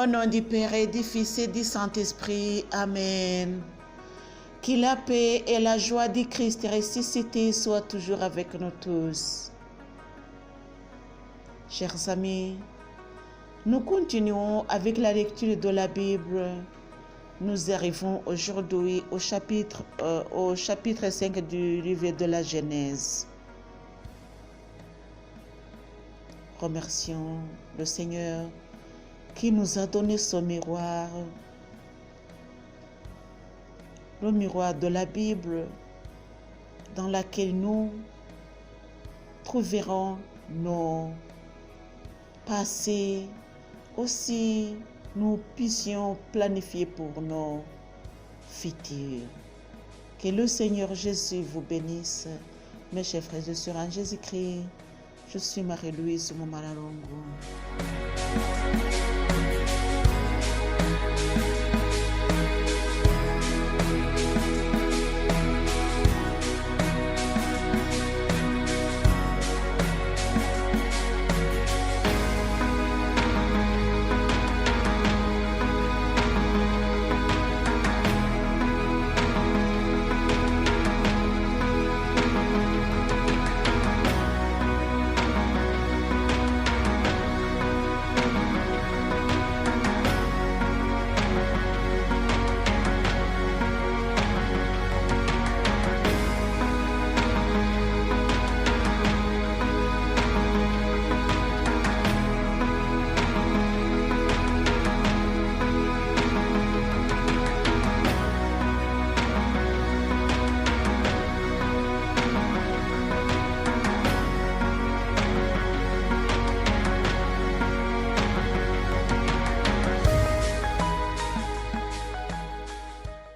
Au nom du Père et du Fils et du Saint-Esprit. Amen. Que la paix et la joie du Christ ressuscité soient toujours avec nous tous. Chers amis, nous continuons avec la lecture de la Bible. Nous arrivons aujourd'hui au chapitre 5 du livre de la Genèse. Remercions le Seigneur qui nous a donné ce miroir, le miroir de la Bible, dans laquelle nous trouverons nos passés, aussi nous puissions planifier pour nos futurs. Que le Seigneur Jésus vous bénisse, mes chers frères et sœurs en Jésus-Christ. Je suis Marie-Louise Momalalongo.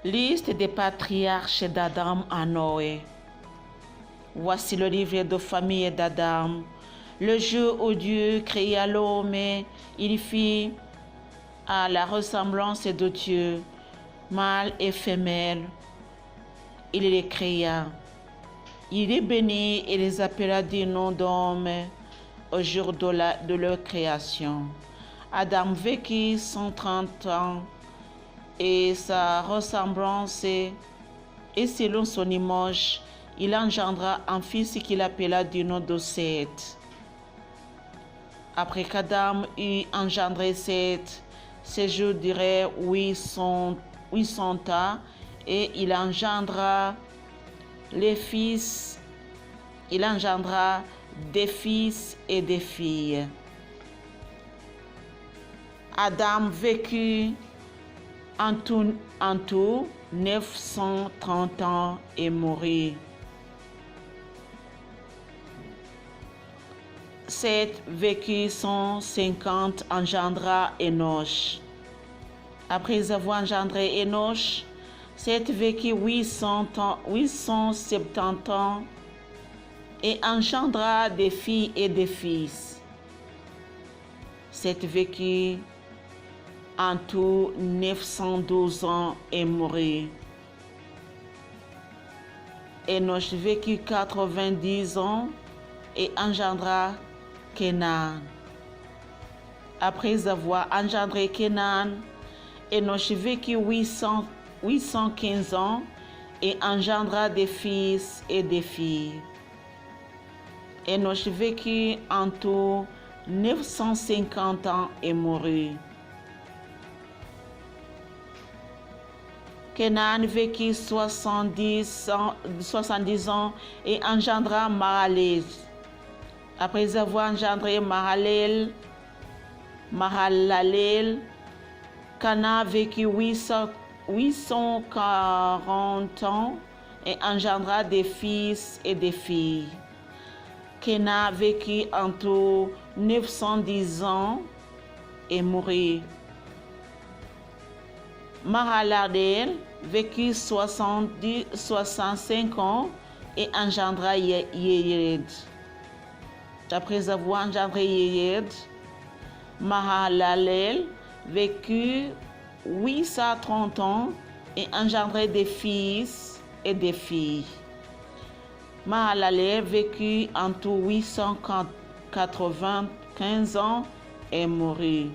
Liste des patriarches d'Adam à Noé. Voici le livre de famille d'Adam. Le jour où Dieu créa l'homme, il fit à la ressemblance de Dieu, mâle et femelle. Il les créa. Il les bénit et les appela du nom d'homme au jour de leur création. Adam vécut 130 ans. Et sa ressemblance, et selon son image, il engendra un fils qu'il appela du nom de Seth. Après qu'Adam eut engendré Seth, ses jours duraient 800 ans, et il engendra des fils et des filles. Adam vécut en tout 930 ans et mourit. Seth vécut 150, engendra Enoch. Après avoir engendré Enoch, Seth vécut 870 ans et engendra des filles et des fils. Seth vécut en tout 912 ans et mourit. Enoch vécut 90 ans et engendra Kénan. Après avoir engendré Kénan, Enoch vécut 815 ans et engendra des fils et des filles. Enoch vécut en tout 950 ans et mourut. Kénan vécut 70 ans et engendra Mahalalel. Après avoir engendré Mahalalel, Cana vécut 840 ans et engendra des fils et des filles. Kéna vécut en tout 910 ans et mourut. Mahalalel vécut 65 ans et engendra Yéred. Après avoir engendré Yéred, Mahalalel vécut 830 ans et engendra des fils et des filles. Mahalalel vécut en tout 895 ans et mourut.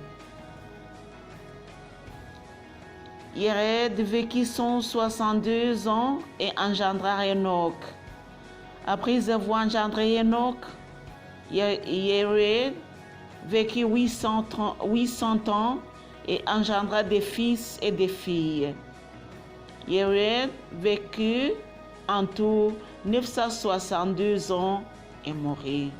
Yéred vécut 162 ans et engendra Enoch. Après avoir engendré Enoch, Yéred vécut 800 ans et engendra des fils et des filles. Yéred vécut en tout 962 ans et mourut.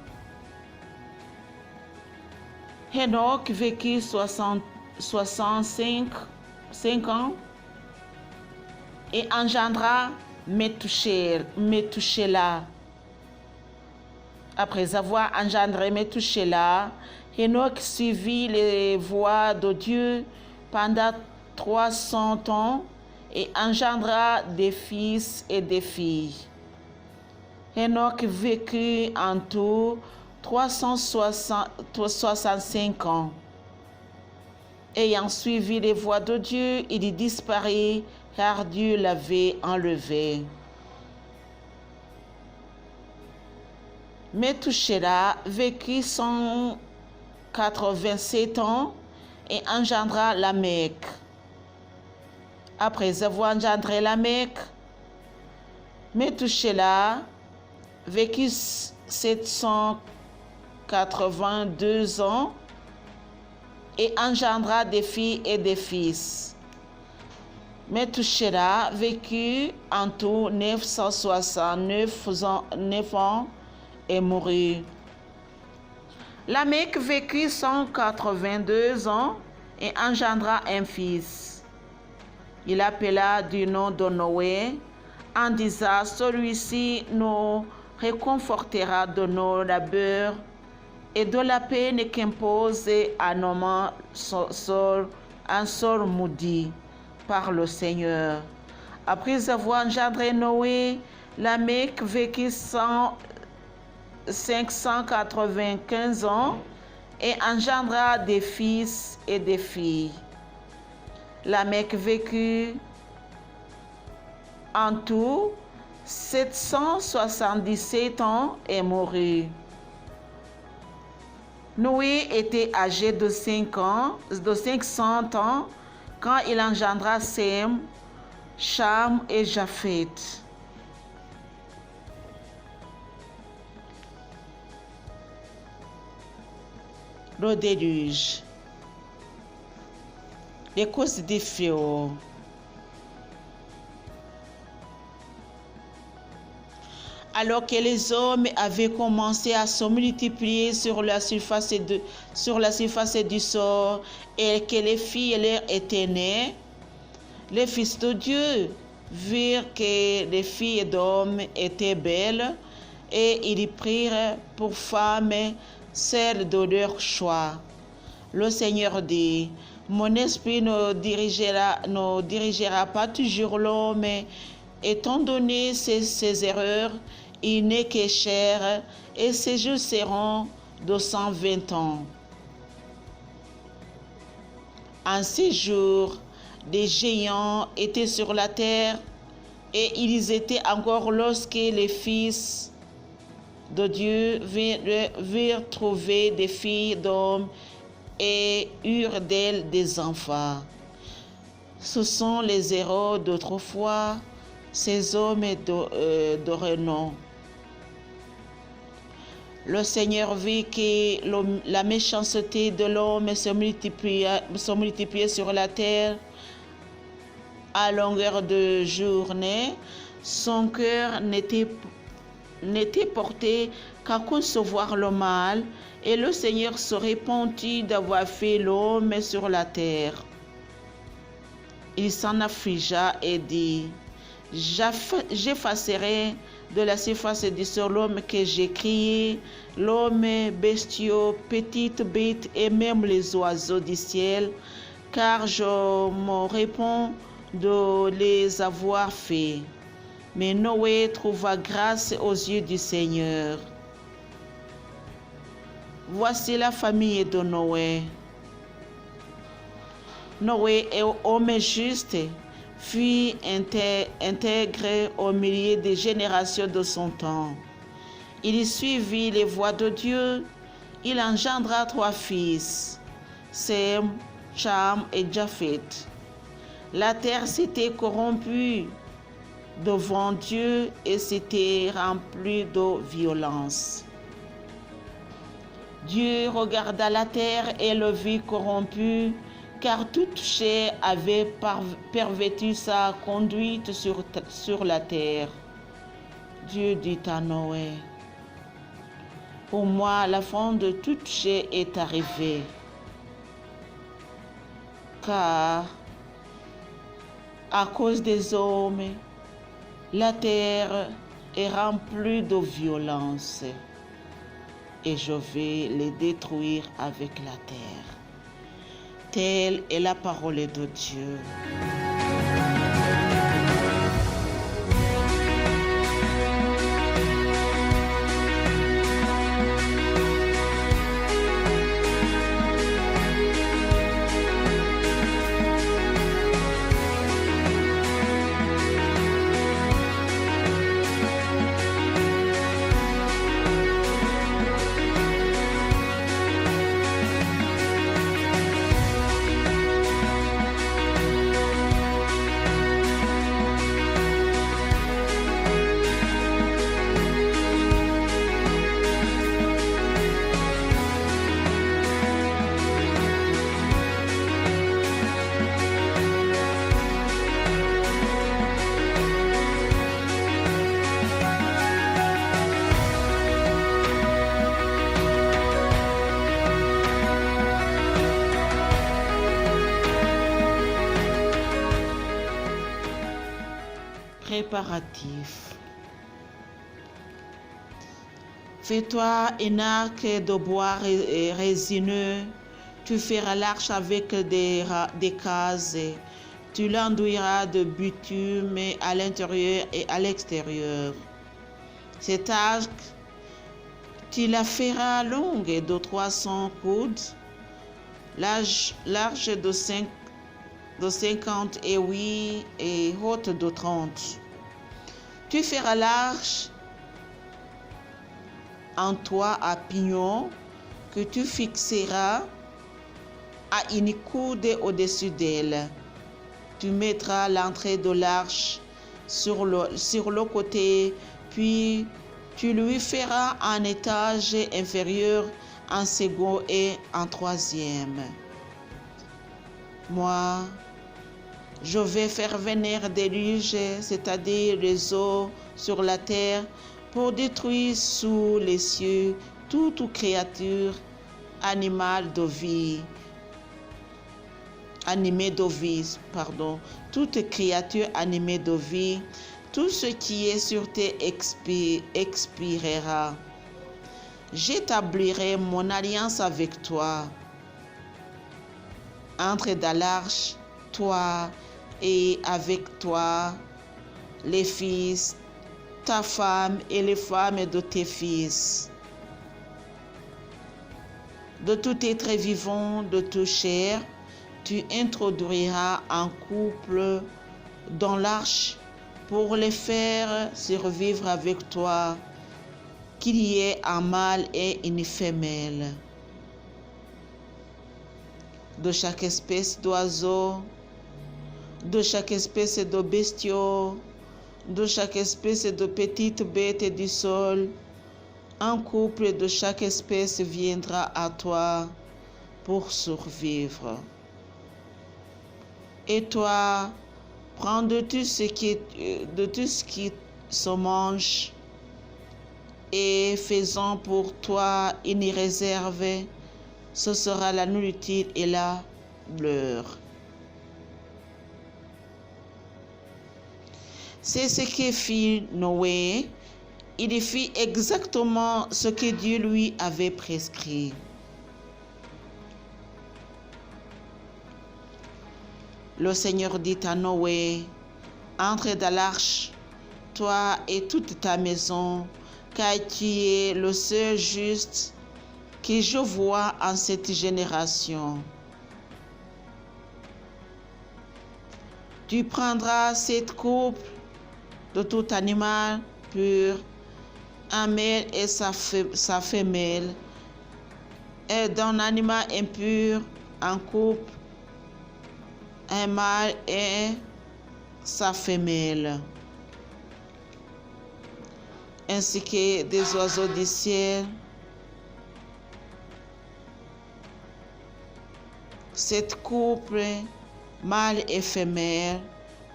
Enoch vécut 65 ans et engendra Methushélah. Après avoir engendré Methushélah, Enoch suivit les voies de Dieu pendant 300 ans et engendra des fils et des filles. Enoch vécut en tout 365 ans. Ayant suivi les voies de Dieu, il disparut car Dieu l'avait enlevé. Methushélah vécut 187 ans et engendra Lamech. Après avoir engendré Lamech, Methushélah vécut 782 ans et engendra des filles et des fils. Methushélah vécut en tout 969 ans et mourut. Lamech vécut 182 ans et engendra un fils. Il appela du nom de Noé en disant: celui-ci nous réconfortera de nos labeurs et de la peine qu'impose à nos mains un sort maudit par le Seigneur. Après avoir engendré Noé, Lamech vécut 595 ans et engendra des fils et des filles. Lamech vécut en tout 777 ans et mourut. Noé était âgé de 500 ans quand il engendra Sem, Cham et Japheth. Le déluge. Les causes des fléaux. Alors que les hommes avaient commencé à se multiplier sur la surface du sol et que les filles leur étaient nées, les fils de Dieu virent que les filles d'hommes étaient belles et ils prirent pour femmes celles de leur choix. Le Seigneur dit: mon esprit ne dirigera pas toujours l'homme, étant donné ses erreurs. Il n'est que chair, et ses jours seront de 120 ans. En ces jours, des géants étaient sur la terre, et ils étaient encore lorsque les fils de Dieu virent trouver des filles d'hommes et eurent d'elles des enfants. Ce sont les héros d'autrefois, ces hommes de renom. Le Seigneur vit que la méchanceté de l'homme se multipliait sur la terre à longueur de journée. Son cœur n'était porté qu'à concevoir le mal, et le Seigneur se repentit d'avoir fait l'homme sur la terre. Il s'en affligea et dit: j'effacerai de la surface du sol l'homme que j'ai créé, l'homme, bestiaux, petites bêtes et même les oiseaux du ciel, car je me réponds de les avoir faits. Mais Noé trouva grâce aux yeux du Seigneur. Voici la famille de Noé. Noé, homme juste, fut intégré au milieu des générations de son temps. Il suivit les voies de Dieu. Il engendra 3 fils, Sem, Cham et Japheth. La terre s'était corrompue devant Dieu et s'était remplie de violence. Dieu regarda la terre et le vit corrompue, car toute chair avait perverti sa conduite sur la terre. Dieu dit à Noé, « Pour moi, la fin de toute chair est arrivée, car à cause des hommes, la terre est remplie de violence, et je vais les détruire avec la terre. » Telle est la parole de Dieu. Préparatif. Fais-toi un arc de bois résineux. Tu feras l'arche avec des cases. Tu l'enduiras de bitume à l'intérieur et à l'extérieur. Cet arc, tu la feras longue de 300 coudes, large de 50 et 8 et haute de 30. Tu feras l'arche en toit à pignon que tu fixeras à une coude au-dessus d'elle. Tu mettras l'entrée de l'arche sur le côté, puis tu lui feras un étage inférieur, un second et un troisième. Moi, je vais faire venir des déluge, c'est-à-dire les eaux sur la terre, pour détruire sous les cieux toute créature animale de vie, toute créature animée de vie, tout ce qui est sur terre expirera. J'établirai mon alliance avec toi. Entre dans l'arche, toi et avec toi, les fils, ta femme et les femmes de tes fils. De tout être vivant, de toute chair, tu introduiras un couple dans l'arche pour les faire survivre avec toi, qu'il y ait un mâle et une femelle. De chaque espèce d'oiseau, de chaque espèce de bestiaux, de chaque espèce de petites bêtes du sol, un couple de chaque espèce viendra à toi pour survivre. Et toi, prends de tout ce qui se mange et faisons pour toi une réserve. Ce sera la nourriture et la leur. C'est ce que fit Noé. Il fit exactement ce que Dieu lui avait prescrit. Le Seigneur dit à Noé, « Entre dans l'arche, toi et toute ta maison, car tu es le seul juste que je vois en cette génération. Tu prendras cette coupe de tout animal pur, un mâle et sa femelle, et d'un animal impur, un couple un mâle et sa femelle, ainsi que des oiseaux du ciel. Cette couple, mâle et femelle,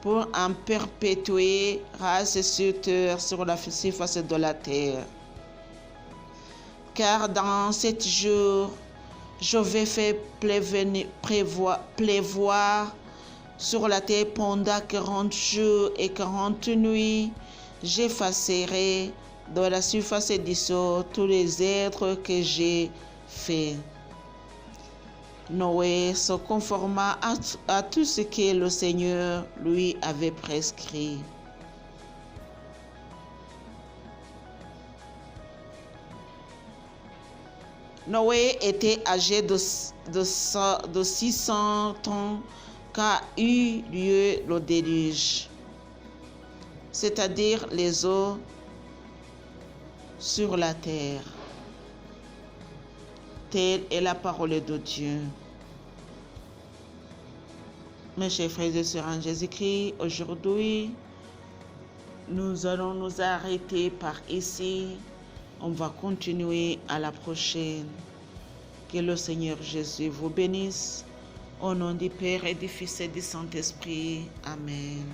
pour en perpétuer race sur terre, sur la surface de la terre. Car dans 7 jours, je vais faire pleuvoir sur la terre pendant 40 jours et 40 nuits. J'effacerai de la surface du sol tous les êtres que j'ai faits. Noé se conforma à tout ce que le Seigneur lui avait prescrit. Noé était âgé de 600 ans quand eut lieu le déluge, c'est-à-dire les eaux sur la terre. Telle est la parole de Dieu. Mes chers frères et sœurs en Jésus-Christ, aujourd'hui, nous allons nous arrêter par ici. On va continuer à la prochaine. Que le Seigneur Jésus vous bénisse. Au nom du Père et du Fils et du Saint-Esprit. Amen.